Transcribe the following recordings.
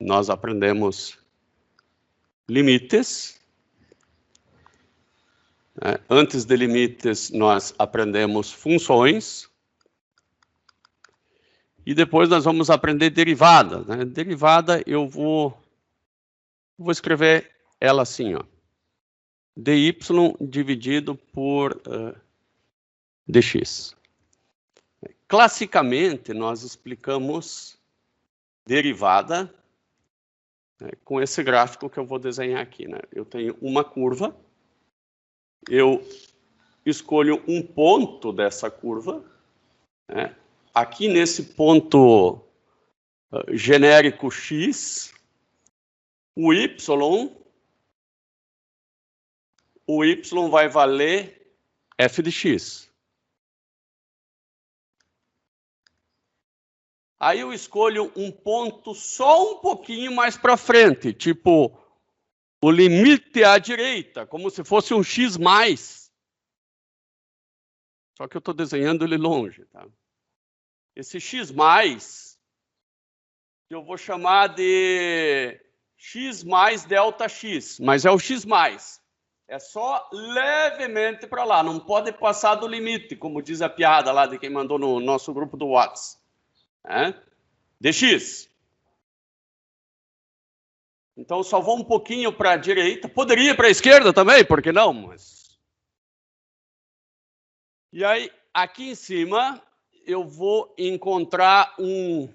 nós aprendemos limites. Antes de limites, nós aprendemos funções. E depois nós vamos aprender derivada. Derivada, eu vou escrever ela assim, ó. dy dividido por dx. Classicamente, nós explicamos derivada com esse gráfico que eu vou desenhar aqui. Eu tenho uma curva, eu escolho um ponto dessa curva. Aqui nesse ponto genérico x, o y vai valer f de x. Aí eu escolho um ponto só um pouquinho mais para frente, tipo o limite à direita, como se fosse um x mais. Só que eu estou desenhando ele longe, tá? Esse x mais, eu vou chamar de x mais delta x, mas é o x mais. É só levemente para lá, não pode passar do limite, como diz a piada lá de quem mandou no nosso grupo do WhatsApp. Dx. Então, só vou um pouquinho para a direita. Poderia ir para a esquerda também, por que não? Mas... E aí, aqui em cima, eu vou encontrar um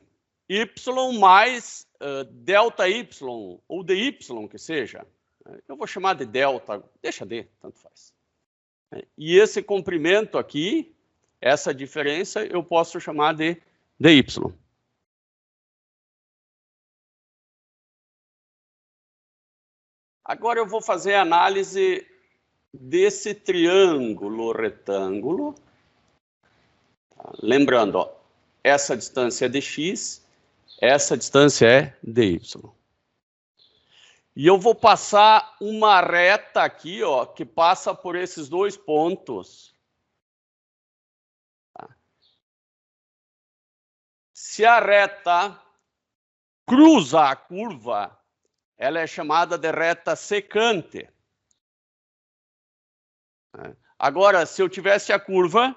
y mais delta y, ou dy, que seja. Eu vou chamar de delta, deixa d, tanto faz. E esse comprimento aqui, essa diferença, eu posso chamar de dy. Agora eu vou fazer a análise desse triângulo retângulo. Lembrando, ó, essa distância é dx, essa distância é dy. E eu vou passar uma reta aqui, ó, que passa por esses dois pontos. Se a reta cruza a curva, ela é chamada de reta secante. Agora, se eu tivesse a curva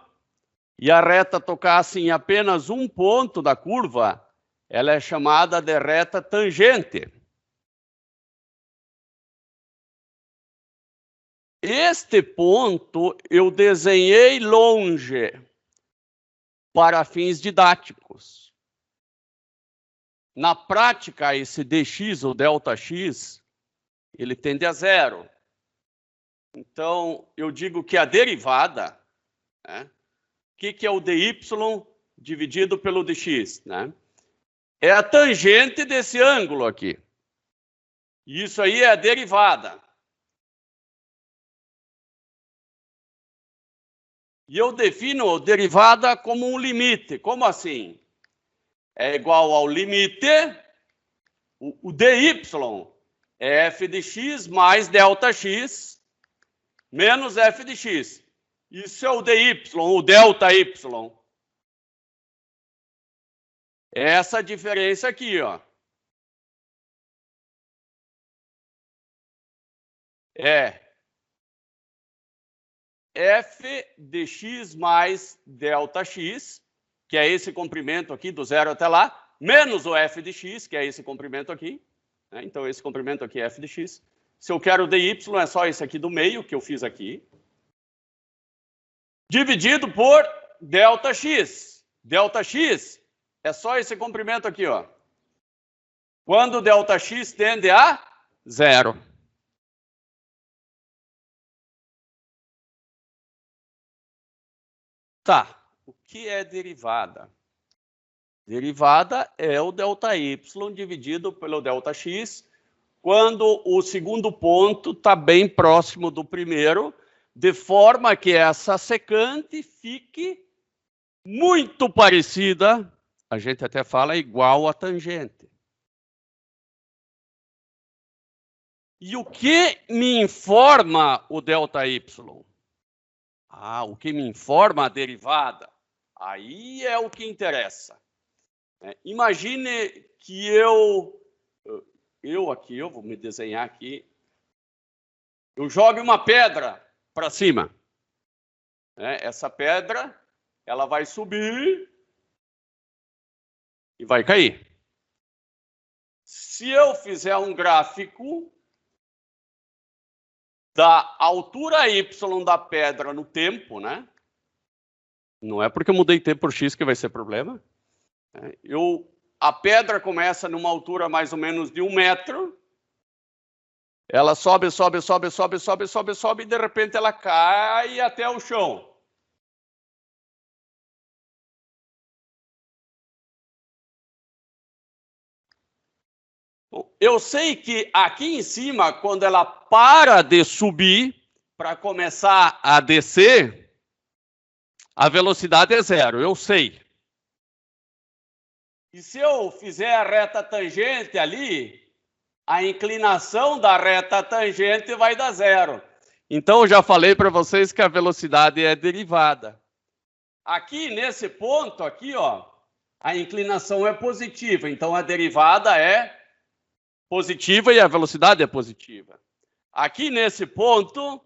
e a reta tocasse em apenas um ponto da curva, ela é chamada de reta tangente. Este ponto eu desenhei longe para fins didáticos. Na prática, esse dx ou delta x, ele tende a zero. Então, eu digo que a derivada, o que é o dy dividido pelo dx? É a tangente desse ângulo aqui. E isso aí é a derivada. E eu defino derivada como um limite. Como assim? É igual ao limite, o dy é f de x mais delta x menos f de x. Isso é o dy, o delta y. Essa diferença aqui, ó. É f de x mais delta x, que é esse comprimento aqui, do zero até lá, menos o f de x, que é esse comprimento aqui. Então, esse comprimento aqui é f de x. Se eu quero dy, é só esse aqui do meio, que eu fiz aqui. Dividido por delta x. Delta x é só esse comprimento aqui, ó. Quando delta x tende a zero. Tá, o que é derivada? Derivada é o delta y dividido pelo delta x, quando o segundo ponto está bem próximo do primeiro, de forma que essa secante fique muito parecida, a gente até fala igual a tangente. E o que me informa o delta y? O que me informa a derivada? Aí é o que interessa. Imagine que eu eu vou me desenhar aqui. Eu jogo uma pedra para cima. Essa pedra, ela vai subir e vai cair. Se eu fizer um gráfico da altura y da pedra no tempo, né? Não é porque eu mudei tempo por x que vai ser problema. A pedra começa numa altura mais ou menos de 1 metro. Ela sobe, e de repente ela cai até o chão. Eu sei que aqui em cima, quando ela para de subir para começar a descer, a velocidade é 0, eu sei. E se eu fizer a reta tangente ali, a inclinação da reta tangente vai dar 0. Então, eu já falei para vocês que a velocidade é derivada. Aqui, nesse ponto, aqui, ó, a inclinação é positiva. Então, a derivada é positiva e a velocidade é positiva. Aqui, nesse ponto,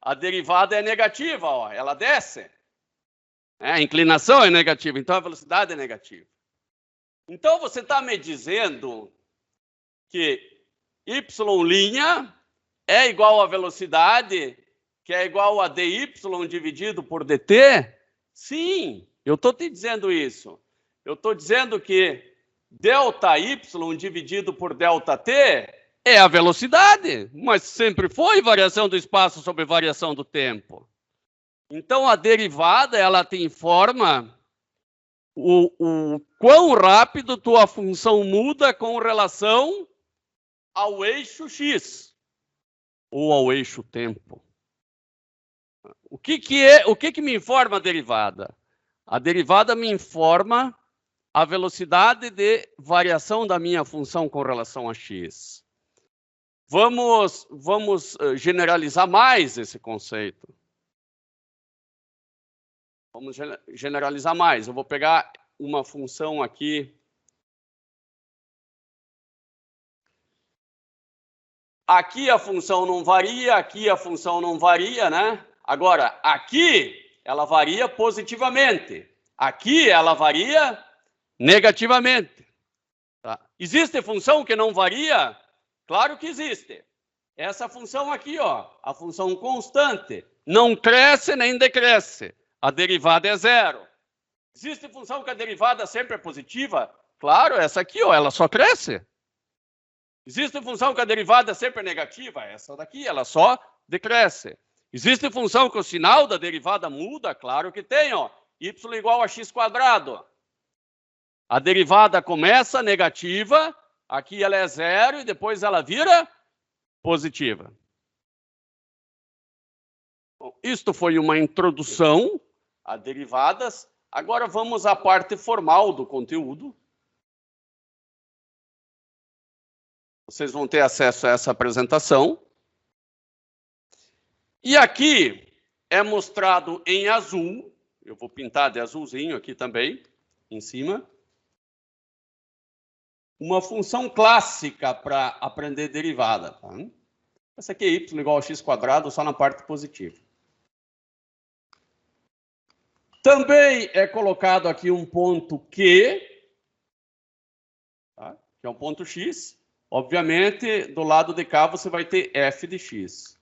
a derivada é negativa, ó, ela desce. A inclinação é negativa, então a velocidade é negativa. Então, você está me dizendo que y' é igual a velocidade, que é igual a dy dividido por dt? Sim, eu estou te dizendo isso. Eu estou dizendo que ΔY dividido por ΔT é a velocidade, mas sempre foi variação do espaço sobre variação do tempo. Então, a derivada, ela te informa o quão rápido tua função muda com relação ao eixo x ou ao eixo tempo. O que me informa a derivada? A derivada me informa a velocidade de variação da minha função com relação a x. Vamos generalizar mais esse conceito. Vamos generalizar mais. Eu vou pegar uma função aqui. Aqui a função não varia, aqui a função não varia, né? Agora, aqui ela varia positivamente. Aqui ela varia negativamente. Tá? Existe função que não varia? Claro que existe. Essa função aqui, ó, a função constante, não cresce nem decresce. A derivada é 0. Existe função que a derivada sempre é positiva? Claro, essa aqui, ó, ela só cresce. Existe função que a derivada sempre é negativa? Essa daqui, ela só decresce. Existe função que o sinal da derivada muda? Claro que tem, ó. Y igual a x². A derivada começa negativa, aqui ela é 0 e depois ela vira positiva. Bom, isto foi uma introdução a derivadas. Agora vamos à parte formal do conteúdo. Vocês vão ter acesso a essa apresentação. E aqui é mostrado em azul, eu vou pintar de azulzinho aqui também, em cima, uma função clássica para aprender derivada. Tá? Essa aqui é y igual a x² só na parte positiva. Também é colocado aqui um ponto Q, tá? Que é um ponto x. Obviamente, do lado de cá você vai ter f de x.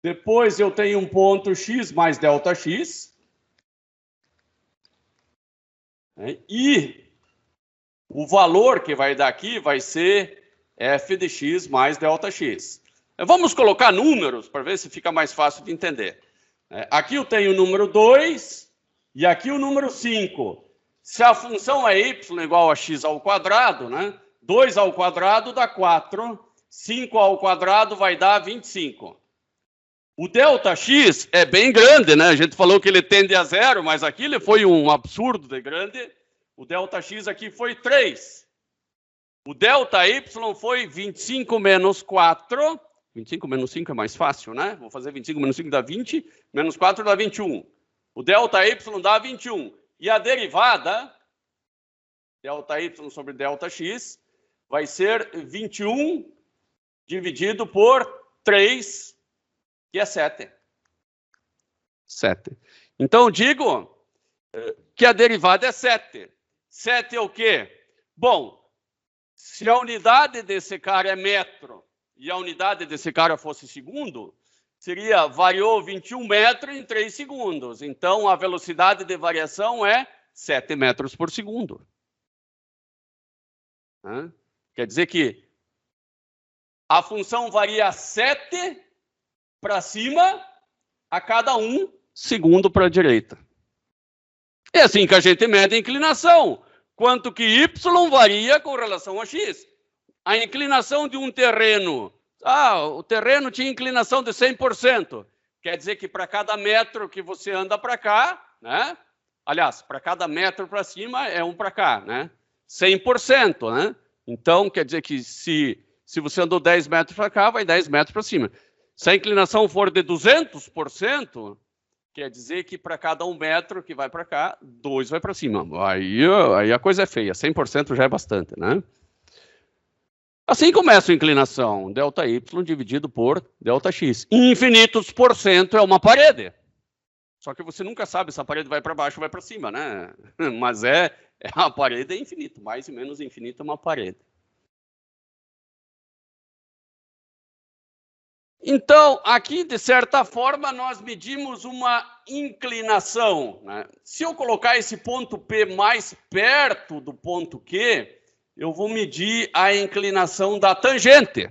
Depois eu tenho um ponto x mais ΔX. E o valor que vai dar aqui vai ser f de x mais ΔX. Vamos colocar números para ver se fica mais fácil de entender. Aqui eu tenho o número 2 e aqui o número 5. Se a função é y igual a x², né? 2² dá 4, 5² vai dar 25. O ΔX é bem grande, né? A gente falou que ele tende a 0, mas aqui ele foi um absurdo de grande. O ΔX aqui foi 3. O ΔY foi 25 menos 4. 25 menos 5 é mais fácil, né? Vou fazer 25 menos 5 dá 20, menos 4 dá 21. O ΔY dá 21. E a derivada, ΔY sobre ΔX, vai ser 21 dividido por 3, que é 7. 7. Então, digo que a derivada é 7. 7 é o quê? Bom, se a unidade desse cara é metro e a unidade desse cara fosse segundo, seria variou 21 metros em 3 segundos. Então, a velocidade de variação é 7 metros por segundo. Quer dizer que a função varia 7 para cima a cada 1 segundo para a direita. É assim que a gente mede a inclinação. Quanto que y varia com relação a x. A inclinação de um terreno. O terreno tinha inclinação de 100%. Quer dizer que para cada metro que você anda para cá, né? Aliás, para cada metro para cima é 1 para cá, né? 100%, né? Então, quer dizer que se você andou 10 metros para cá, vai 10 metros para cima. Se a inclinação for de 200%, quer dizer que para cada 1 metro que vai para cá, 2 vai para cima. Aí a coisa é feia. 100% já é bastante, né? Assim começa a inclinação. ΔY dividido por ΔX. Infinitos por cento é uma parede. Só que você nunca sabe se a parede vai para baixo ou vai para cima, né? Mas a parede é infinito. Mais e menos infinito é uma parede. Então, aqui, de certa forma, nós medimos uma inclinação, né? Se eu colocar esse ponto P mais perto do ponto Q, eu vou medir a inclinação da tangente.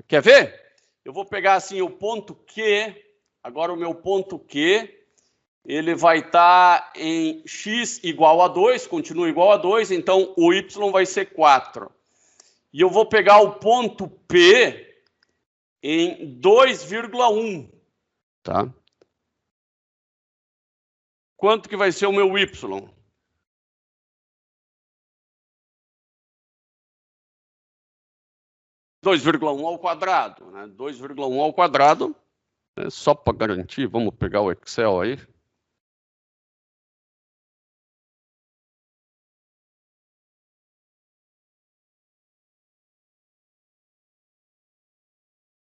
Quer ver? Eu vou pegar assim o ponto Q, agora o meu ponto Q, ele vai estar em x igual a 2, continua igual a 2, então o y vai ser 4. E eu vou pegar o ponto P em 2,1, tá? Quanto que vai ser o meu y? 2,1 ao quadrado, né? 2,1 ao quadrado, só para garantir, vamos pegar o Excel aí.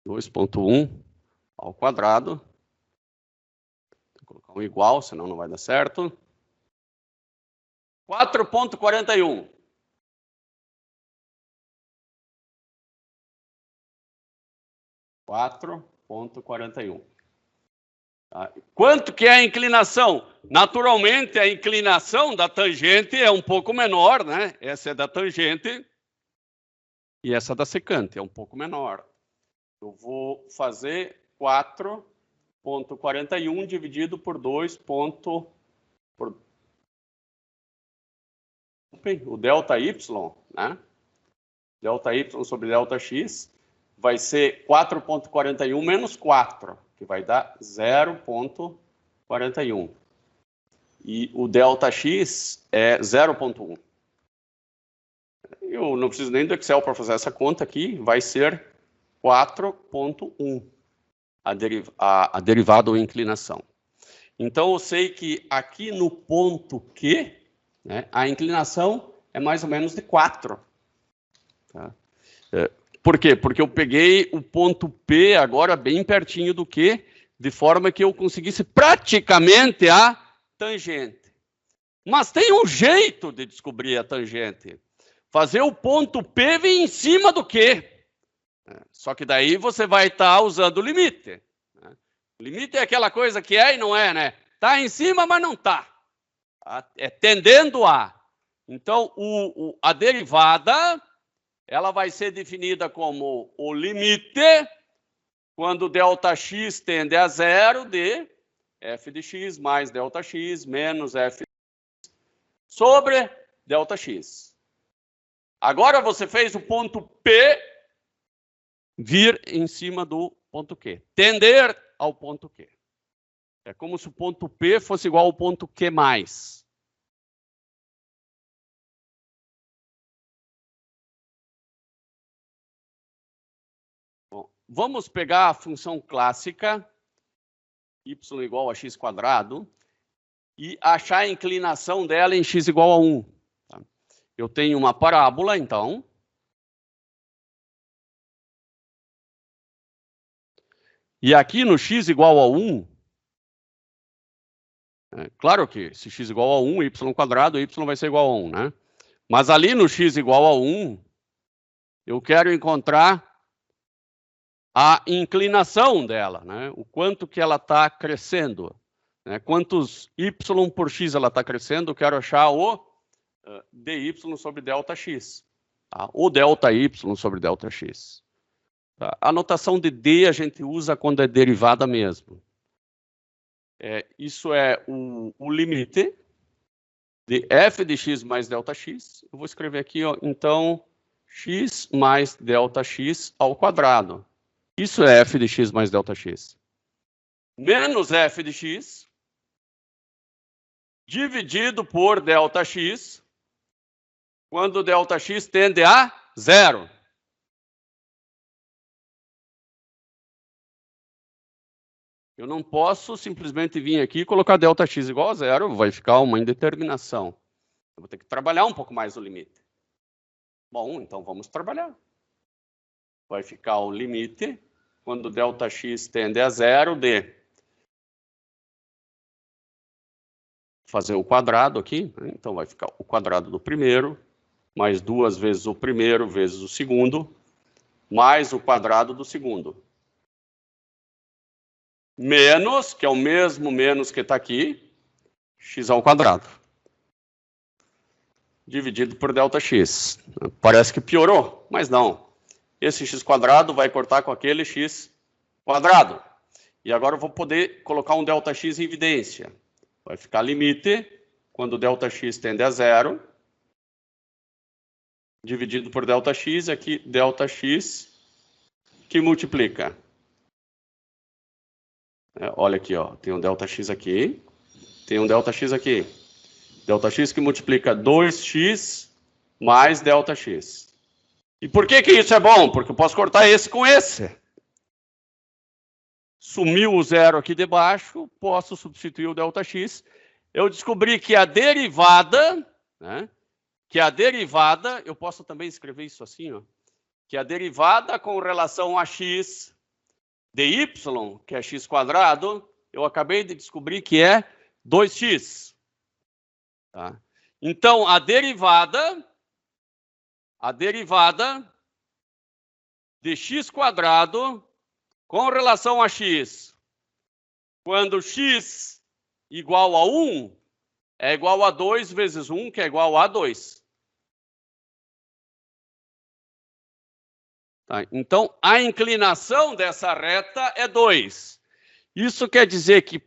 (2,1) ao quadrado. Vou colocar um igual, senão não vai dar certo. 4,41. Quanto que é a inclinação? Naturalmente, a inclinação da tangente é um pouco menor, né? Essa é da tangente e essa da secante, é um pouco menor. Eu vou fazer 4,41 dividido por 2. O ΔY, né? ΔY sobre ΔX vai ser 4,41 menos 4, que vai dar 0,41. E o ΔX é 0,1. Eu não preciso nem do Excel para fazer essa conta aqui, vai ser 4,1 a derivada ou inclinação. Então, eu sei que aqui no ponto Q, né, a inclinação é mais ou menos de 4. Tá? Por quê? Porque eu peguei o ponto P agora bem pertinho do Q, de forma que eu conseguisse praticamente a tangente. Mas tem um jeito de descobrir a tangente. Fazer o ponto P vir em cima do Q. Só que daí você vai estar usando o limite. O limite é aquela coisa que é e não é, né? Está em cima, mas não está. É tendendo a. Então, a derivada, ela vai ser definida como o limite, quando ΔX tende a 0, de f de x mais ΔX menos f sobre ΔX. Agora você fez o ponto P vir em cima do ponto Q. Tender ao ponto Q. É como se o ponto P fosse igual ao ponto Q mais. Bom, vamos pegar a função clássica, y igual a x quadrado, e achar a inclinação dela em x igual a 1. Tá? Eu tenho uma parábola, então, E aqui no x igual a 1, claro que se x igual a 1, y quadrado, y vai ser igual a 1, né? Mas ali no x igual a 1, eu quero encontrar a inclinação dela, né? O quanto que ela está crescendo. Né? Quantos y por x ela está crescendo, eu quero achar o dy sobre ΔX. Tá? O ΔY sobre ΔX. Tá? A notação de d a gente usa quando é derivada mesmo. Isso é o limite de f de x mais ΔX. Eu vou escrever aqui, ó, então, x mais ΔX ao quadrado. Isso é f de x mais ΔX. Menos f de x dividido por ΔX, quando ΔX tende a 0. Eu não posso simplesmente vir aqui e colocar ΔX igual a 0, vai ficar uma indeterminação. Eu vou ter que trabalhar um pouco mais o limite. Bom, então vamos trabalhar. Vai ficar o limite, quando ΔX tende a 0, de fazer o quadrado aqui. Então vai ficar o quadrado do primeiro, mais 2 vezes o primeiro, vezes o segundo, mais o quadrado do segundo. Menos, que é o mesmo menos que está aqui, x ao quadrado. Dividido por ΔX. Parece que piorou, mas não. Esse x quadrado vai cortar com aquele x quadrado. E agora eu vou poder colocar um ΔX em evidência. Vai ficar limite, quando ΔX tende a 0, dividido por ΔX, aqui ΔX, que multiplica. Olha aqui, ó, tem um ΔX aqui, tem um ΔX aqui. ΔX que multiplica 2x mais ΔX. E por que isso é bom? Porque eu posso cortar esse com esse. Sumiu o zero aqui debaixo, posso substituir o ΔX. Eu descobri que a derivada, né, eu posso também escrever isso assim, ó, que a derivada com relação a x de y, que é x quadrado, eu acabei de descobrir que é 2x. Tá? Então, a derivada de x quadrado com relação a x, quando x igual a 1, é igual a 2 vezes 1, que é igual a 2. Tá? Então, a inclinação dessa reta é 2. Isso quer dizer que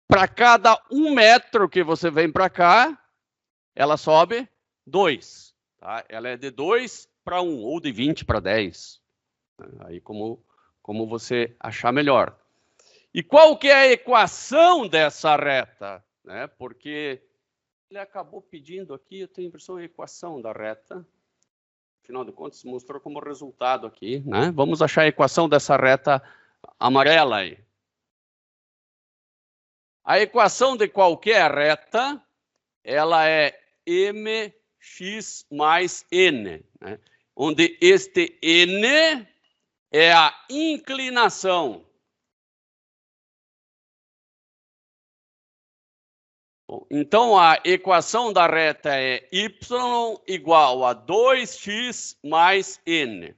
para cada 1 metro que você vem para cá, ela sobe 2. Tá? Ela é de 2 para 1, ou de 20 para 10. Aí como você achar melhor. E qual que é a equação dessa reta? Né? Porque ele acabou pedindo aqui, eu tenho a impressão, a equação da reta. Afinal de contas, se mostrou como resultado aqui. Né? Vamos achar a equação dessa reta amarela aí. A equação de qualquer reta, ela é mx mais n, né? Onde este n é a inclinação. Bom, então, a equação da reta é y igual a 2x mais n.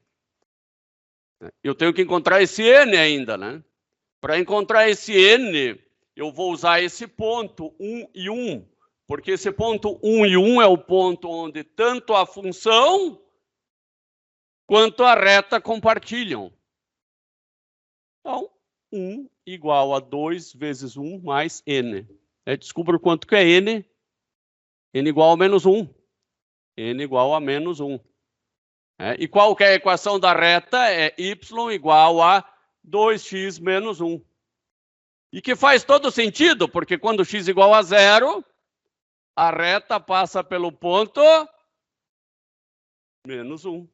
Eu tenho que encontrar esse n ainda, né? Para encontrar esse n, eu vou usar esse ponto 1 e 1, porque esse ponto 1 e 1 é o ponto onde tanto a função quanto a reta compartilham. Então, 1 igual a 2 vezes 1 mais n. Descubra quanto que é n. N igual a menos 1. N igual a menos 1. E qual que é a equação da reta? É y igual a 2x menos 1. E que faz todo sentido, porque quando x igual a 0, a reta passa pelo ponto menos 1.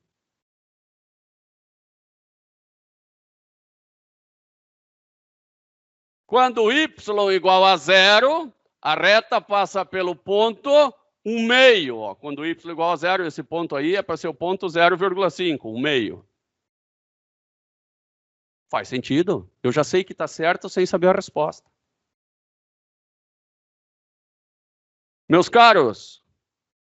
Quando y igual a 0, a reta passa pelo ponto 1 meio. Ó. Quando y igual a 0, esse ponto aí é para ser o ponto 0,5, 1 meio. Faz sentido. Eu já sei que está certo sem saber a resposta. Meus caros,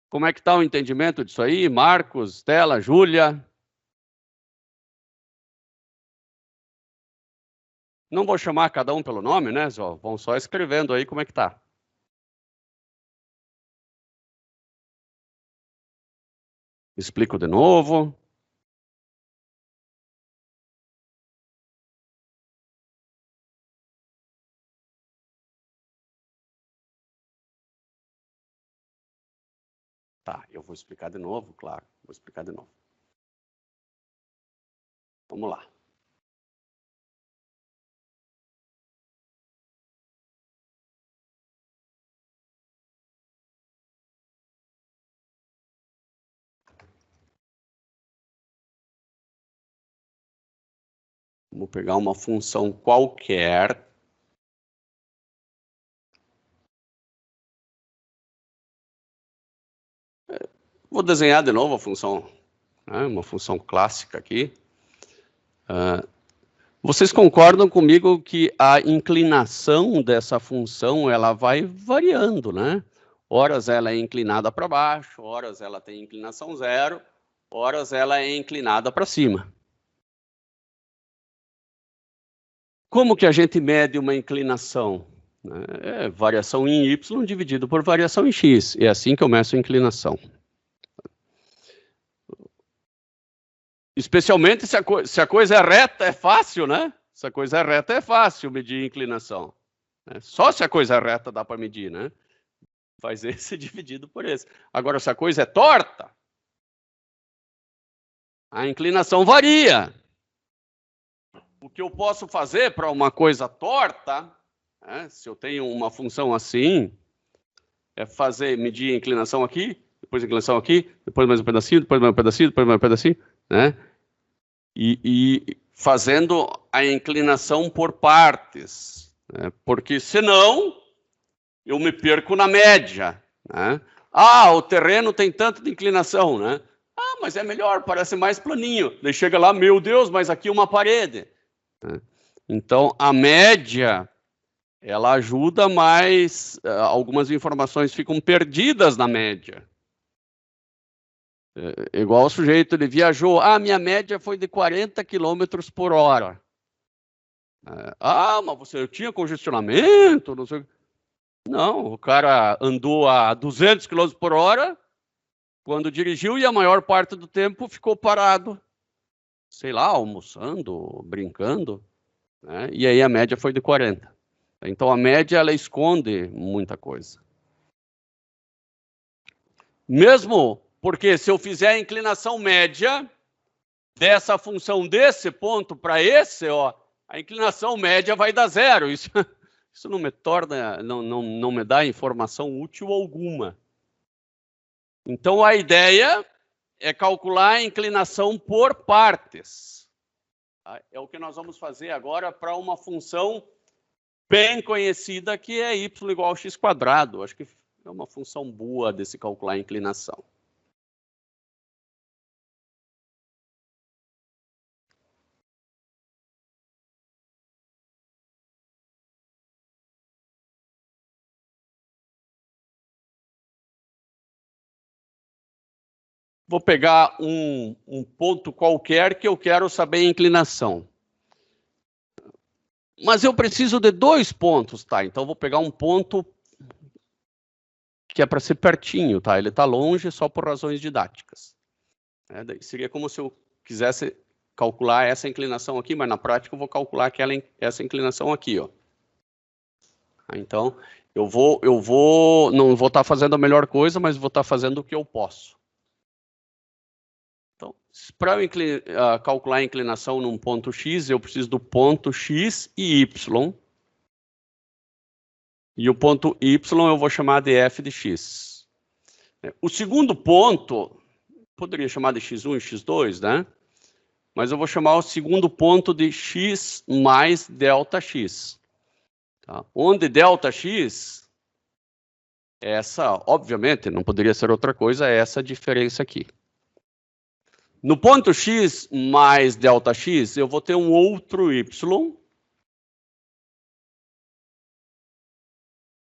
como é que está o entendimento disso aí? Marcos, Stella, Júlia? Não vou chamar cada um pelo nome, né? Vão só escrevendo aí como é que está. Explico de novo. Tá, eu vou explicar de novo, claro. Vou explicar de novo. Vamos lá. Vamos pegar uma função qualquer. Vou desenhar de novo a função, né? Uma função clássica aqui. Vocês concordam comigo que a inclinação dessa função ela vai variando, né? Horas ela é inclinada para baixo, horas ela tem inclinação zero, horas ela é inclinada para cima. Como que a gente mede uma inclinação? É variação em y dividido por variação em x. É assim que eu meço a inclinação. Especialmente se a coisa é reta, é fácil, né? Se a coisa é reta, é fácil medir a inclinação. Só se a coisa é reta dá para medir, né? Faz esse dividido por esse. Agora, se a coisa é torta, a inclinação varia. O que eu posso fazer para uma coisa torta, né, se eu tenho uma função assim, é medir a inclinação aqui, depois a inclinação aqui, depois mais um pedacinho, depois mais um pedacinho, depois mais um pedacinho, né? E fazendo a inclinação por partes, né? Porque senão eu me perco na média, né? Ah, o terreno tem tanto de inclinação, né? Ah, mas é melhor, parece mais planinho. Daí chega lá, meu Deus, mas aqui uma parede. Então, a média, ela ajuda, mas algumas informações ficam perdidas na média. Igual o sujeito, ele viajou, minha média foi de 40 km por hora. Mas eu tinha congestionamento, não sei. Não, o cara andou a 200 km por hora quando dirigiu e a maior parte do tempo ficou parado, sei lá, almoçando, brincando, né? E aí a média foi de 40. Então a média ela esconde muita coisa. Mesmo porque se eu fizer a inclinação média dessa função desse ponto para esse, ó, a inclinação média vai dar zero. Isso não me torna, não me dá informação útil alguma. Então a ideia é calcular a inclinação por partes. É o que nós vamos fazer agora para uma função bem conhecida que é y igual a x². Acho que é uma função boa de se calcular a inclinação. Vou pegar um ponto qualquer que eu quero saber a inclinação. Mas eu preciso de 2 pontos, tá? Então vou pegar um ponto que é para ser pertinho, tá? Ele está longe só por razões didáticas. Seria como se eu quisesse calcular essa inclinação aqui, mas na prática eu vou calcular essa inclinação aqui, ó. Então eu não vou estar fazendo a melhor coisa, mas vou estar fazendo o que eu posso. Então, para eu calcular a inclinação num ponto x, eu preciso do ponto x e y. E o ponto y eu vou chamar de f de x. O segundo ponto, poderia chamar de x1 e x2, né? Mas eu vou chamar o segundo ponto de x mais ΔX. Tá? Onde ΔX, essa, obviamente, não poderia ser outra coisa, é essa diferença aqui. No ponto x mais ΔX, eu vou ter um outro y.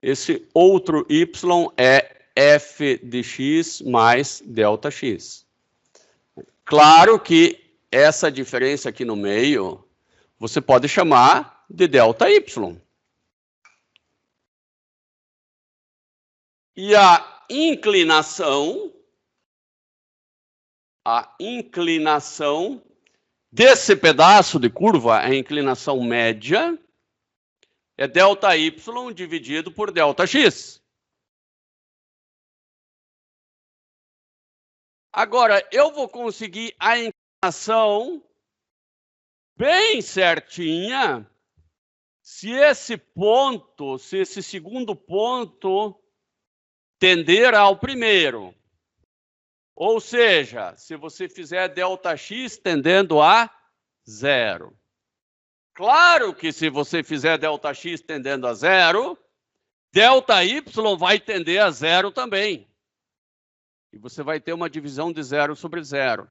Esse outro y é f de x mais ΔX. Claro que essa diferença aqui no meio, você pode chamar de ΔY. E a inclinação desse pedaço de curva, a inclinação média, é ΔY dividido por ΔX. Agora, eu vou conseguir a inclinação bem certinha se esse segundo ponto tender ao primeiro. Ou seja, se você fizer ΔX tendendo a 0. Claro que se você fizer ΔX tendendo a 0, ΔY vai tender a 0 também. E você vai ter uma divisão de 0 sobre 0.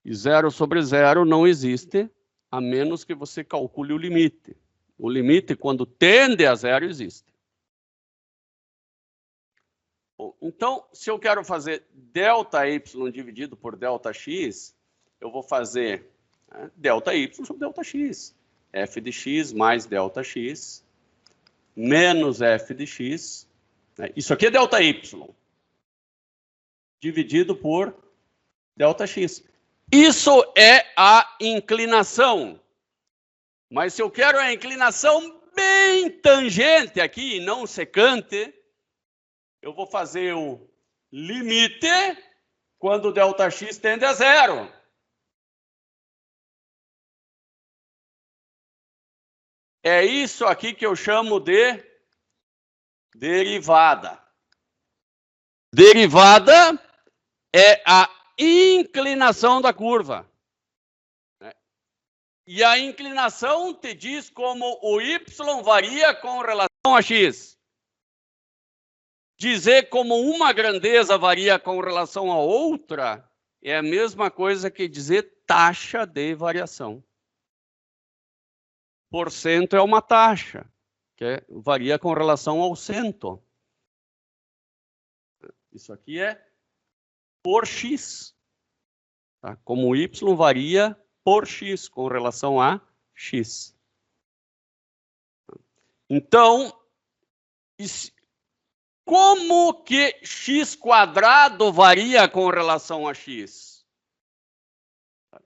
E 0 sobre 0 não existe, a menos que você calcule o limite. O limite, quando tende a 0, existe. Bom, então, se eu quero fazer ΔY dividido por ΔX, eu vou fazer ΔY sobre ΔX. F de x mais ΔX menos f de x. Isso aqui é ΔY dividido por ΔX. Isso é a inclinação. Mas se eu quero a inclinação bem tangente aqui, não secante, eu vou fazer o limite quando ΔX tende a 0. É isso aqui que eu chamo de derivada. Derivada é a inclinação da curva. E a inclinação te diz como o y varia com relação a x. Dizer como uma grandeza varia com relação a outra é a mesma coisa que dizer taxa de variação. Porcento é uma taxa, que varia com relação ao cento. Isso aqui é por x. Tá? Como o y varia por x com relação a x. Então, como que x² varia com relação a x?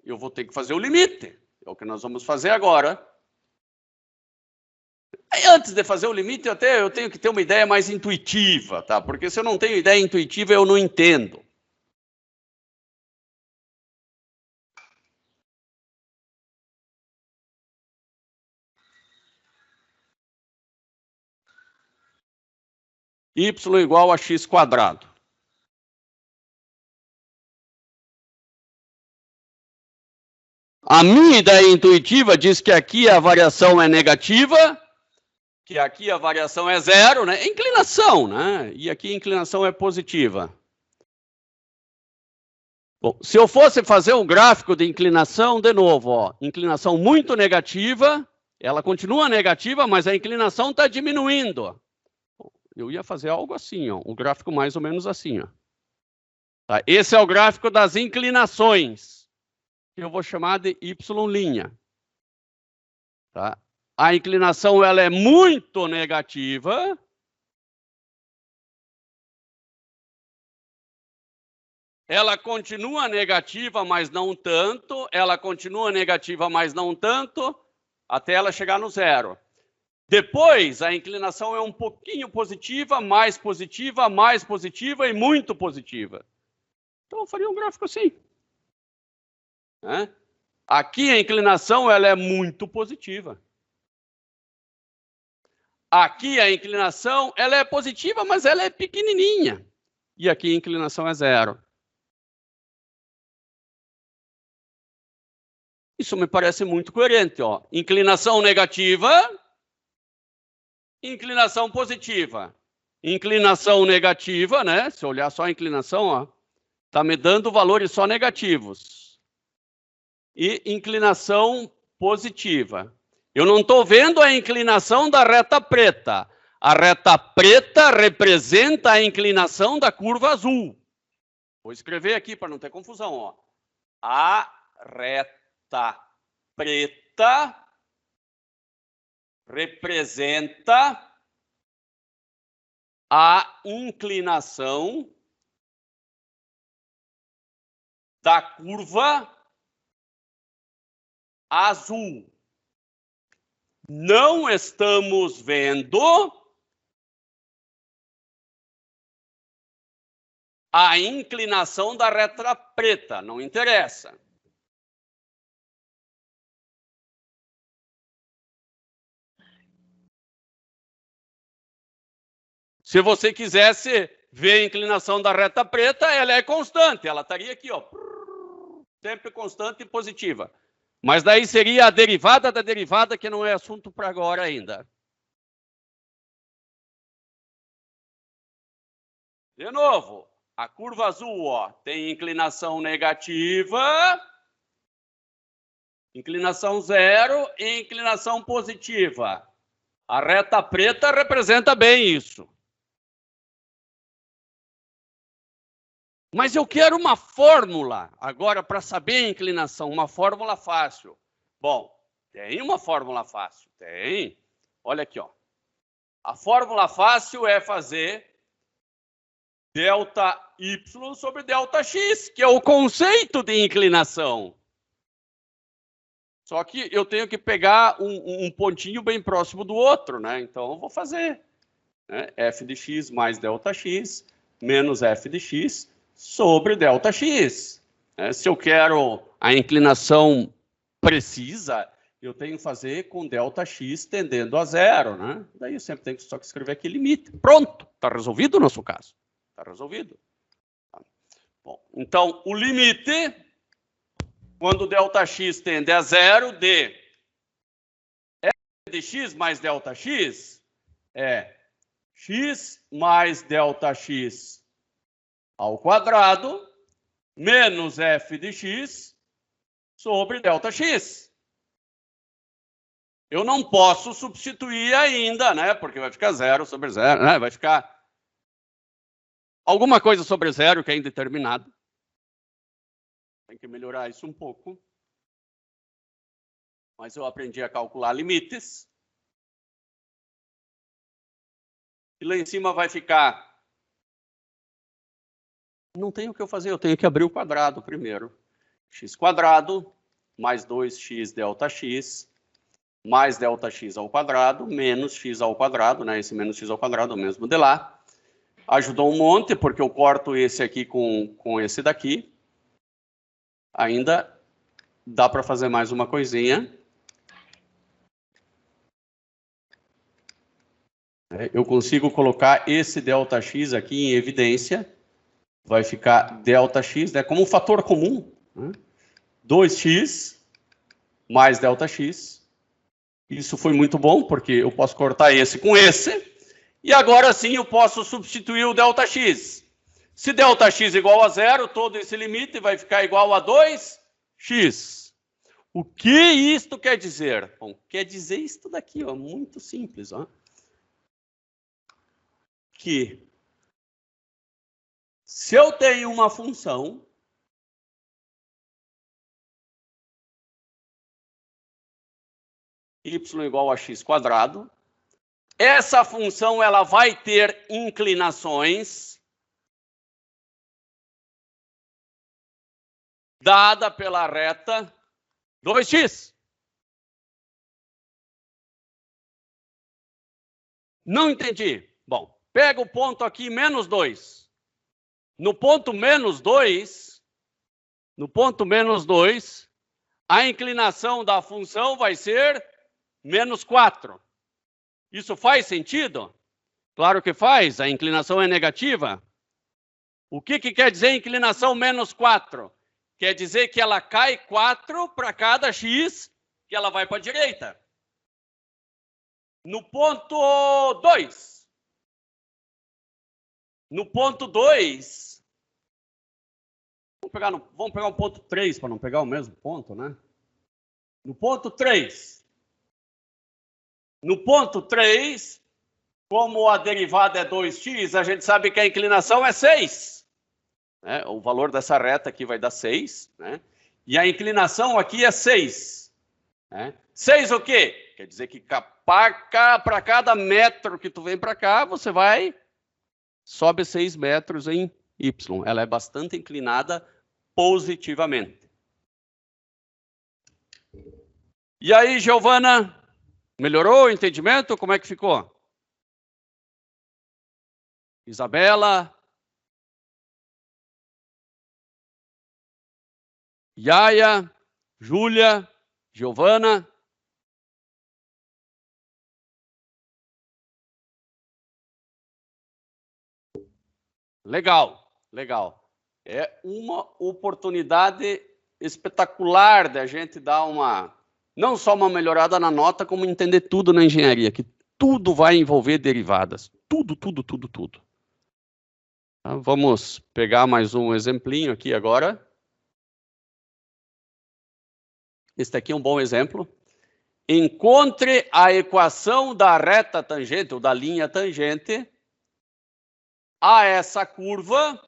Eu vou ter que fazer o limite. É o que nós vamos fazer agora. Aí, antes de fazer o limite, eu tenho que ter uma ideia mais intuitiva, tá? Porque se eu não tenho ideia intuitiva, eu não entendo. Y igual a x². A minha ideia intuitiva diz que aqui a variação é negativa, que aqui a variação é 0, né? É inclinação, né? E aqui a inclinação é positiva. Bom, se eu fosse fazer um gráfico de inclinação, de novo, ó, inclinação muito negativa, ela continua negativa, mas a inclinação está diminuindo. Eu ia fazer algo assim, ó, um gráfico mais ou menos assim, ó. Tá? Esse é o gráfico das inclinações, que eu vou chamar de y'. Tá? A inclinação ela é muito negativa. Ela continua negativa, mas não tanto. Ela continua negativa, mas não tanto, até ela chegar no 0. Depois, a inclinação é um pouquinho positiva, mais positiva e muito positiva. Então, eu faria um gráfico assim. Aqui, a inclinação ela é muito positiva. Aqui, a inclinação ela é positiva, mas ela é pequenininha. E aqui, a inclinação é 0. Isso me parece muito coerente, ó. Inclinação negativa, inclinação positiva. Inclinação negativa, né? Se olhar só a inclinação, ó, Está me dando valores só negativos. E inclinação positiva. Eu não estou vendo a inclinação da reta preta. A reta preta representa a inclinação da curva azul. Vou escrever aqui para não ter confusão. Ó. A reta preta representa a inclinação da curva azul. Não estamos vendo a inclinação da reta preta, não interessa. Se você quisesse ver a inclinação da reta preta, ela é constante, ela estaria aqui, ó, sempre constante e positiva. Mas daí seria a derivada da derivada, que não é assunto para agora ainda. De novo, a curva azul, ó, tem inclinação negativa, inclinação zero e inclinação positiva. A reta preta representa bem isso. Mas eu quero uma fórmula agora para saber a inclinação, uma fórmula fácil. Bom, tem uma fórmula fácil, tem. Olha aqui, ó. A fórmula fácil é fazer delta y sobre delta x, que é o conceito de inclinação. Só que eu tenho que pegar um pontinho bem próximo do outro, né? Então eu vou fazer, né? F de x mais delta x menos f de x sobre delta x. Se eu quero a inclinação precisa, eu tenho que fazer com delta x tendendo a zero, né? Daí eu sempre tenho só que escrever aqui limite. Pronto, está resolvido o nosso caso. Está resolvido. Bom, então, o limite, quando delta x tende a zero, de f de x mais delta x é x mais delta x ao quadrado menos f de x sobre delta x. Eu não posso substituir ainda, né? Porque vai ficar zero sobre zero, né? Vai ficar alguma coisa sobre zero que é indeterminado. Tem que melhorar isso um pouco. Mas eu aprendi a calcular limites. E lá em cima vai ficar... Não tem o que eu fazer, eu tenho que abrir o quadrado primeiro. X quadrado mais 2x delta x mais delta x ao quadrado menos x ao quadrado, né? Esse menos x ao quadrado é o mesmo de lá. Ajudou um monte, porque eu corto esse aqui com esse daqui. Ainda dá para fazer mais uma coisinha. Eu consigo colocar esse delta x aqui em evidência. Vai ficar delta x, né, como um fator comum. Né? 2x mais delta x. Isso foi muito bom, porque eu posso cortar esse com esse. E agora sim eu posso substituir o delta x. Se delta x igual a zero, todo esse limite vai ficar igual a 2x. O que isto quer dizer? Bom, quer dizer isto daqui, ó, muito simples. Ó. Que se eu tenho uma função y igual a x quadrado, essa função ela vai ter inclinações dada pela reta 2x. Não entendi. Bom, pega o ponto aqui, menos 2. No ponto menos 2, a inclinação da função vai ser menos 4. Isso faz sentido? Claro que faz, a inclinação é negativa. O que quer dizer inclinação menos 4? Quer dizer que ela cai 4 para cada x que ela vai para a direita. No ponto 2. No ponto 2, vamos pegar um ponto 3 para não pegar o mesmo ponto, né? No ponto 3. No ponto 3, como a derivada é 2x, a gente sabe que a inclinação é 6. Né? O valor dessa reta aqui vai dar 6, né? E a inclinação aqui é 6. Né? 6 o quê? Quer dizer que para cada metro que tu vem para cá, você sobe 6 metros em y. Ela é bastante inclinada positivamente. E aí, Giovana, melhorou o entendimento? Como é que ficou? Isabela? Yaya? Júlia? Giovana? Legal, legal. É uma oportunidade espetacular da gente dar não só uma melhorada na nota, como entender tudo na engenharia, que tudo vai envolver derivadas. Tudo, tudo, tudo, tudo. Tá, vamos pegar mais um exemplinho aqui agora. Este aqui é um bom exemplo. Encontre a equação da reta tangente, ou da linha tangente, a essa curva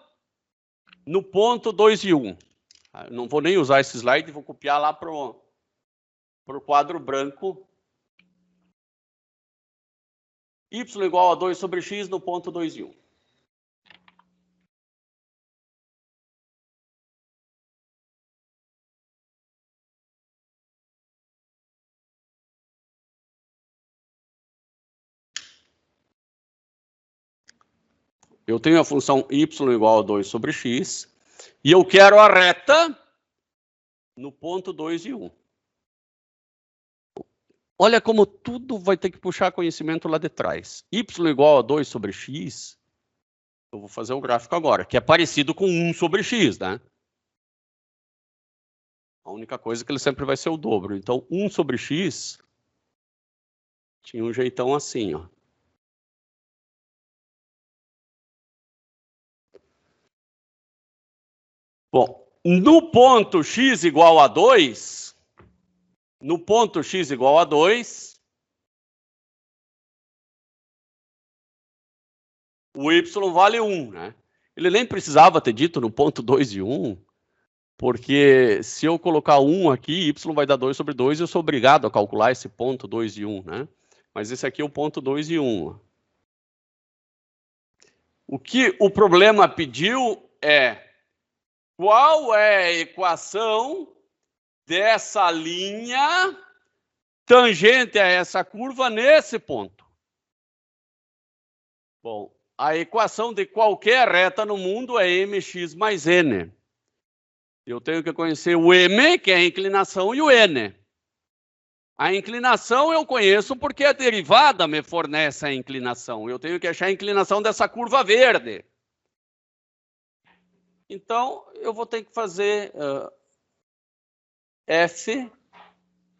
no ponto 2 e 1. Não vou nem usar esse slide, vou copiar lá para o quadro branco. Y igual a 2 sobre x no ponto 2 e 1. Eu tenho a função y igual a 2 sobre x, e eu quero a reta no ponto 2 e 1. Olha como tudo vai ter que puxar conhecimento lá de trás. Y igual a 2 sobre x, eu vou fazer o gráfico agora, que é parecido com 1 sobre x, né? A única coisa é que ele sempre vai ser o dobro. Então, 1 sobre x tinha um jeitão assim, ó. Bom, no ponto x igual a 2, o y vale 1, né? Ele nem precisava ter dito no ponto 2 e 1, porque se eu colocar 1 aqui, y vai dar 2 sobre 2, e eu sou obrigado a calcular esse ponto 2 e 1, né? Mas esse aqui é o ponto 2 e 1. O que o problema pediu é qual é a equação dessa linha tangente a essa curva nesse ponto. Bom, a equação de qualquer reta no mundo é mx mais n. Eu tenho que conhecer o m, que é a inclinação, e o n. A inclinação eu conheço porque a derivada me fornece a inclinação. Eu tenho que achar a inclinação dessa curva verde. Então, eu vou ter que fazer f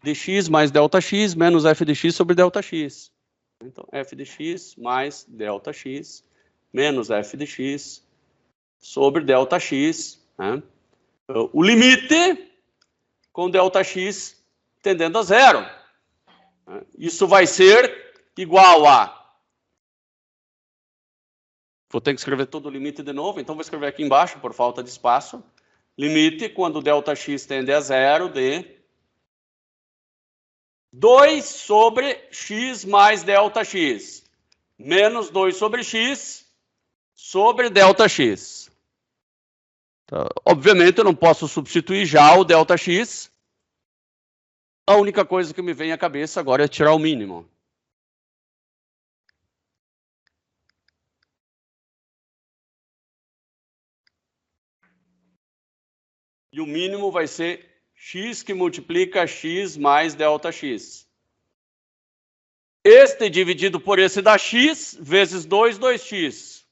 de x mais ΔX menos f de x sobre ΔX. Então, f de x mais ΔX menos f de x sobre ΔX. Né? O limite com ΔX tendendo a zero. Isso vai ser igual a... Vou ter que escrever todo o limite de novo, então vou escrever aqui embaixo, por falta de espaço. Limite, quando ΔX tende a zero, de 2 sobre x mais ΔX, menos 2 sobre x sobre ΔX. Então, obviamente, eu não posso substituir já o ΔX. A única coisa que me vem à cabeça agora é tirar o mínimo. E o mínimo vai ser x que multiplica x mais ΔX. Este dividido por esse da x, vezes 2, 2x.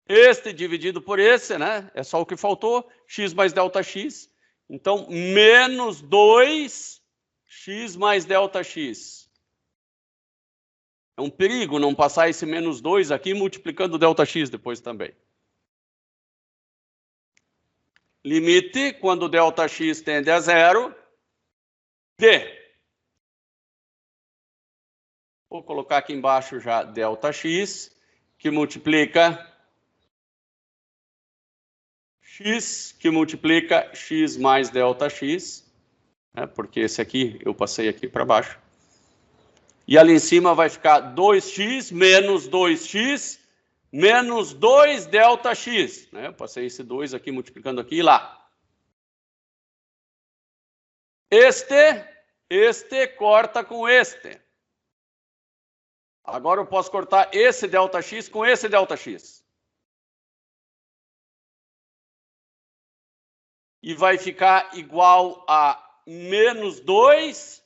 Este dividido por esse, né? É só o que faltou, x mais ΔX. Então, menos 2x mais ΔX. É um perigo não passar esse menos 2 aqui multiplicando ΔX depois também. limite, quando ΔX tende a zero, de... Vou colocar aqui embaixo já ΔX, que multiplica x, que multiplica x mais ΔX, né, porque esse aqui eu passei aqui para baixo. E ali em cima vai ficar 2x menos 2x menos 2 ΔX. Né? Eu passei esse 2 aqui multiplicando aqui e lá. Este corta com este. Agora eu posso cortar esse ΔX com esse ΔX. E vai ficar igual a menos 2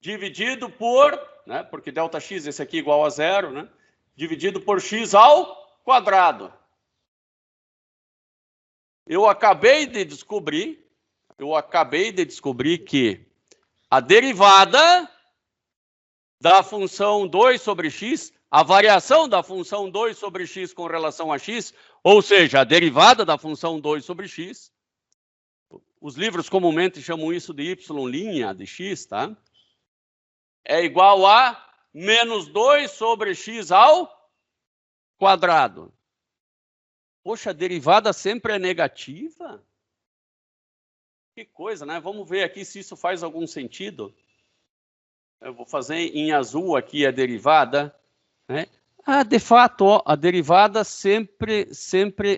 dividido por, né, porque ΔX, esse aqui igual a zero, né, dividido por x ao quadrado. Eu acabei de descobrir que a derivada da função 2 sobre x, a variação da função 2 sobre x com relação a x, ou seja, a derivada da função 2 sobre x, os livros comumente chamam isso de y' de x, tá? É igual a menos 2 sobre x ao quadrado. Poxa, a derivada sempre é negativa? Que coisa, né? Vamos ver aqui se isso faz algum sentido. Eu vou fazer em azul aqui a derivada, né? De fato, ó, a derivada sempre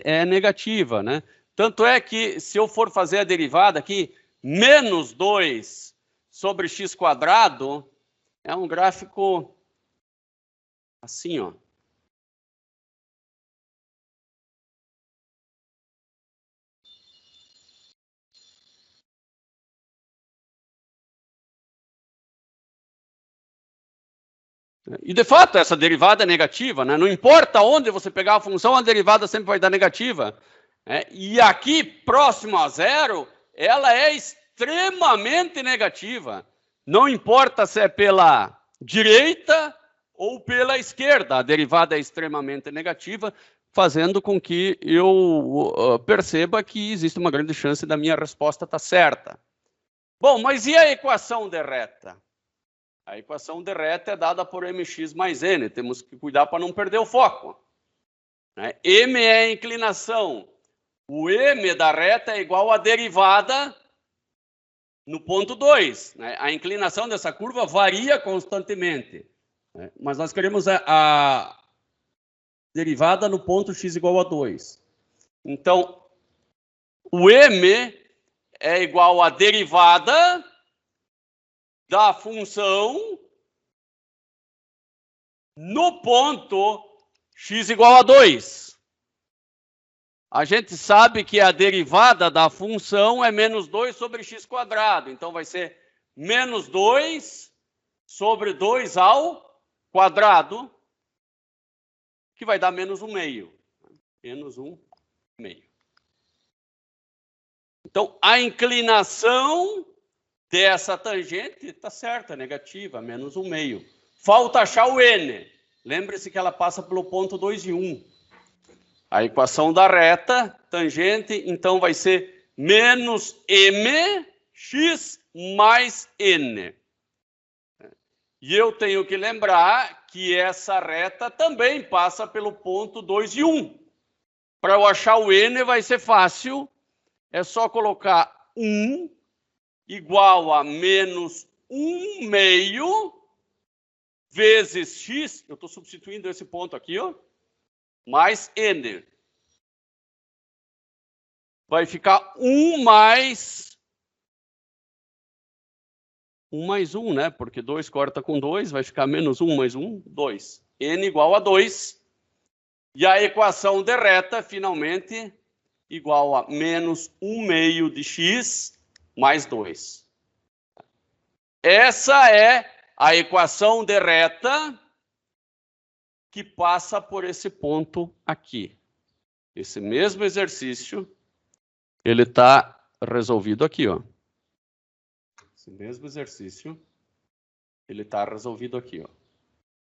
é negativa, né? Tanto é que, se eu for fazer a derivada aqui, menos 2 sobre x quadrado, é um gráfico assim, ó. E, de fato, essa derivada é negativa, né? Não importa onde você pegar a função, a derivada sempre vai dar negativa. E aqui, próximo a zero, ela é extremamente negativa. Não importa se é pela direita ou pela esquerda, a derivada é extremamente negativa, fazendo com que eu perceba que existe uma grande chance da minha resposta estar certa. Bom, mas e a equação de reta? A equação de reta é dada por mx mais n. Temos que cuidar para não perder o foco. M é a inclinação. O m da reta é igual à derivada no ponto 2. A inclinação dessa curva varia constantemente. Mas nós queremos a derivada no ponto x igual a 2. Então, o m é igual à derivada da função no ponto x igual a 2. A gente sabe que a derivada da função é menos 2 sobre x quadrado. Então, vai ser menos 2 sobre 2 ao quadrado, que vai dar menos 1/2. Menos 1/2. Então, a inclinação dessa tangente está certa, negativa, menos 1/2. Falta achar o n. Lembre-se que ela passa pelo ponto 2 e 1. A equação da reta, tangente, então vai ser menos mx mais n. E eu tenho que lembrar que essa reta também passa pelo ponto 2 e 1. Para eu achar o n vai ser fácil, é só colocar 1 igual a menos 1/2 vezes x, eu estou substituindo esse ponto aqui, ó, mais n. Vai ficar 1 mais 1, né? Porque 2 corta com 2, vai ficar menos 1 mais 1, 2. N igual a 2. E a equação de reta, finalmente, igual a menos 1/2 de x mais 2. Essa é a equação de reta que passa por esse ponto aqui. Esse mesmo exercício, ele está resolvido aqui, ó. Esse mesmo exercício, ele está resolvido aqui, ó.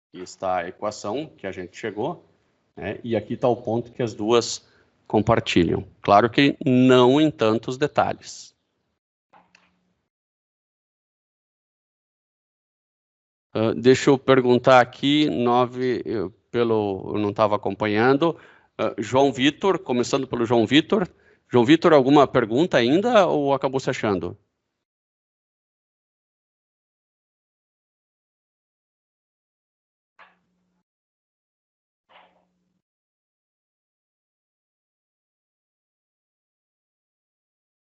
Aqui está a equação que a gente chegou, né? E aqui está o ponto que as duas compartilham. Claro que não em tantos detalhes. Deixa eu perguntar aqui, eu não estava acompanhando. João Vitor, começando pelo João Vitor. João Vitor, alguma pergunta ainda ou acabou se achando?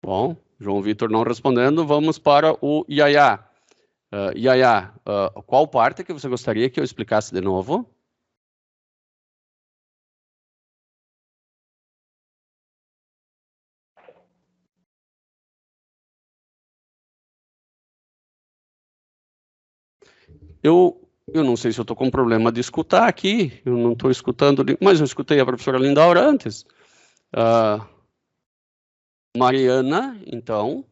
Bom, João Vitor não respondendo, vamos para o Yaya. Yaya, qual parte que você gostaria que eu explicasse de novo? Eu não sei se eu estou com problema de escutar aqui, eu não estou escutando, mas eu escutei a professora Lindaura antes. Mariana, então.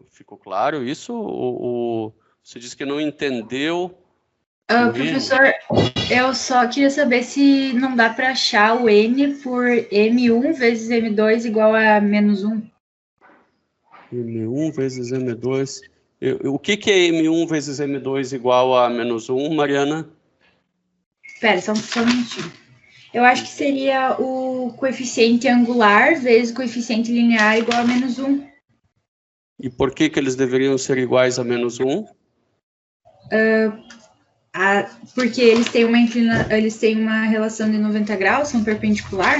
Ficou claro isso? Você disse que não entendeu? Professor, eu só queria saber se não dá para achar o N por M1 vezes M2 igual a menos 1. M1 vezes M2. O que é M1 vezes M2 igual a menos 1, Mariana? Espera, só um minutinho. Eu acho que seria o coeficiente angular vezes o coeficiente linear igual a menos 1. E por que eles deveriam ser iguais a menos 1? Porque eles têm uma relação de 90 graus, são perpendicular.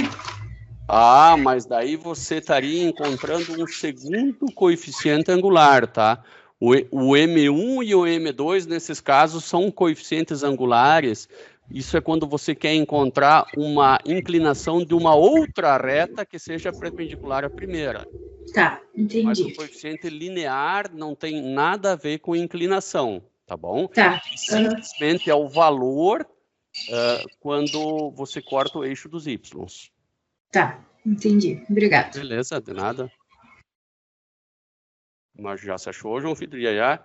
Mas daí você estaria encontrando um segundo coeficiente angular, tá? O M1 e o M2, nesses casos, são coeficientes angulares. Isso é quando você quer encontrar uma inclinação de uma outra reta que seja perpendicular à primeira. Tá, entendi. Mas o coeficiente linear não tem nada a ver com inclinação, tá bom? Tá. Simplesmente é o valor quando você corta o eixo dos Y. Tá, entendi. Obrigado. Beleza, de nada. Mas já se achou, João Vitor? Já.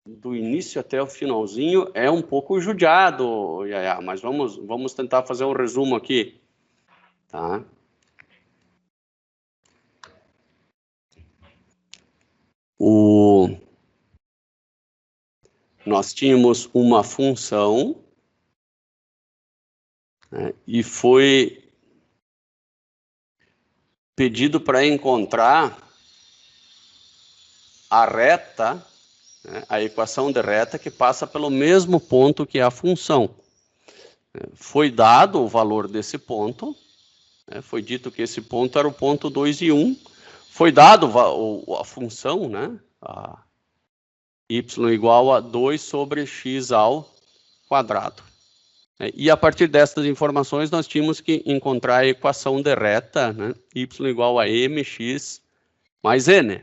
Do início até o finalzinho é um pouco judiado, Yaya, mas vamos tentar fazer um resumo aqui, tá? Nós tínhamos uma função, né, e foi pedido para encontrar a reta, né, a equação de reta que passa pelo mesmo ponto que a função. Foi dado o valor desse ponto, né, foi dito que esse ponto era o ponto 2 e 1, foi dado a função, né, a y igual a 2 sobre x ao quadrado. E a partir dessas informações, nós tínhamos que encontrar a equação de reta, né, y igual a mx mais n.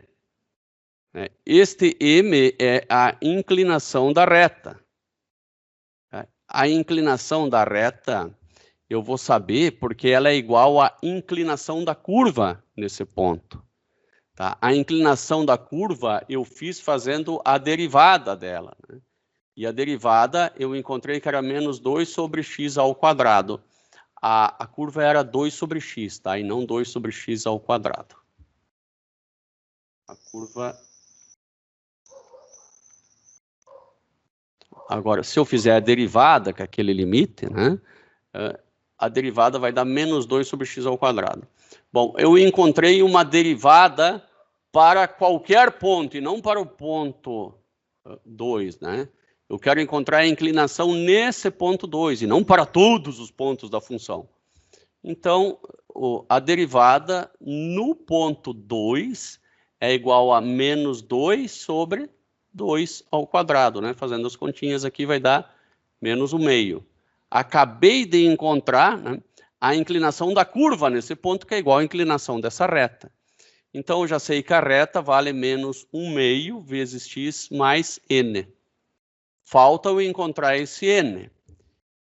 Este m é a inclinação da reta. A inclinação da reta, eu vou saber porque ela é igual à inclinação da curva nesse ponto. Tá? A inclinação da curva eu fiz fazendo a derivada dela, né? E a derivada eu encontrei que era menos 2 sobre x ao quadrado. A curva era 2 sobre x, tá? E não 2 sobre x ao quadrado. A curva... Agora, se eu fizer a derivada, que é aquele limite, né? A derivada vai dar menos 2 sobre x ao quadrado. Bom, eu encontrei uma derivada para qualquer ponto, e não para o ponto 2, né? Eu quero encontrar a inclinação nesse ponto 2, e não para todos os pontos da função. Então, a derivada no ponto 2 é igual a menos 2 sobre 2 ao quadrado, né? Fazendo as continhas aqui vai dar menos 1/2. Acabei de encontrar, né, a inclinação da curva nesse ponto, que é igual à inclinação dessa reta. Então, eu já sei que a reta vale menos 1/2 vezes x mais n. Falta eu encontrar esse n.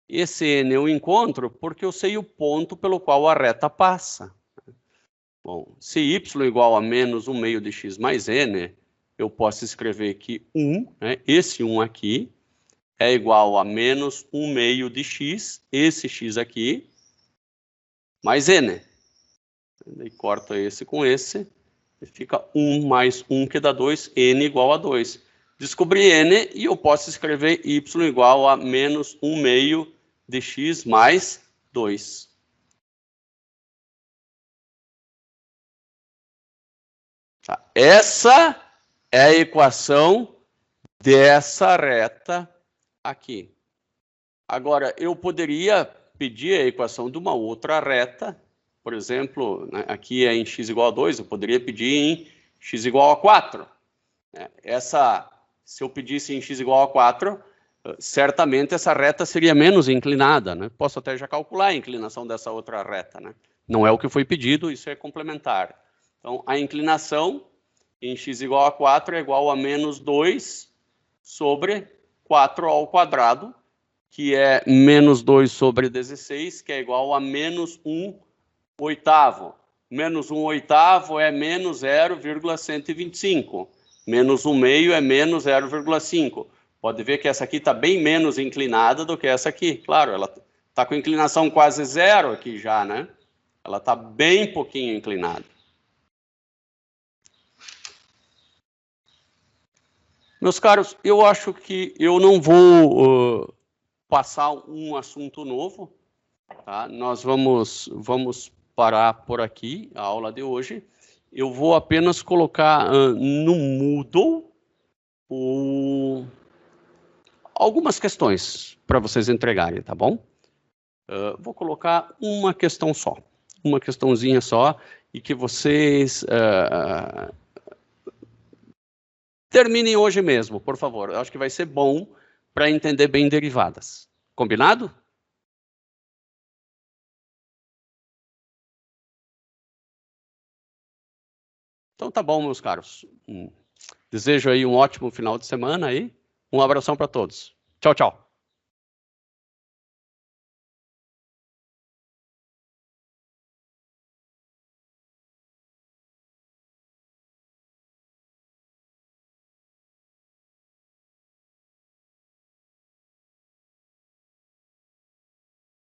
Esse n eu encontro porque eu sei o ponto pelo qual a reta passa. Bom, se y igual a menos 1 meio de x mais n, eu posso escrever que 1, né, esse 1 aqui, é igual a menos 1 meio de x, esse x aqui, mais n. Daí corta esse com esse, e fica 1 mais 1, que dá 2, n igual a 2. Descobri n e eu posso escrever y igual a menos 1 meio de x mais 2. Tá. Essa é a equação dessa reta aqui. Agora, eu poderia pedir a equação de uma outra reta, por exemplo, né, aqui é em x igual a 2, eu poderia pedir em x igual a 4. Se eu pedisse em x igual a 4, certamente essa reta seria menos inclinada, né? Posso até já calcular a inclinação dessa outra reta, né? Não é o que foi pedido, isso é complementar. Então, a inclinação em x igual a 4 é igual a menos 2 sobre 4 ao quadrado, que é menos 2 sobre 16, que é igual a menos 1 oitavo. Menos 1 oitavo é menos 0,125. Menos 1 meio é menos 0,5. Pode ver que essa aqui está bem menos inclinada do que essa aqui. Claro, ela está com inclinação quase zero aqui já, né? Ela está bem pouquinho inclinada. Meus caros, eu acho que eu não vou passar um assunto novo, tá? Nós vamos parar por aqui a aula de hoje. Eu vou apenas colocar no Moodle algumas questões para vocês entregarem, tá bom? Vou colocar uma questão só, uma questãozinha só, e que vocês terminem hoje mesmo, por favor. Eu acho que vai ser bom para entender bem derivadas. Combinado? Então tá bom, meus caros. Desejo aí um ótimo final de semana aí. Um abração para todos. Tchau, tchau.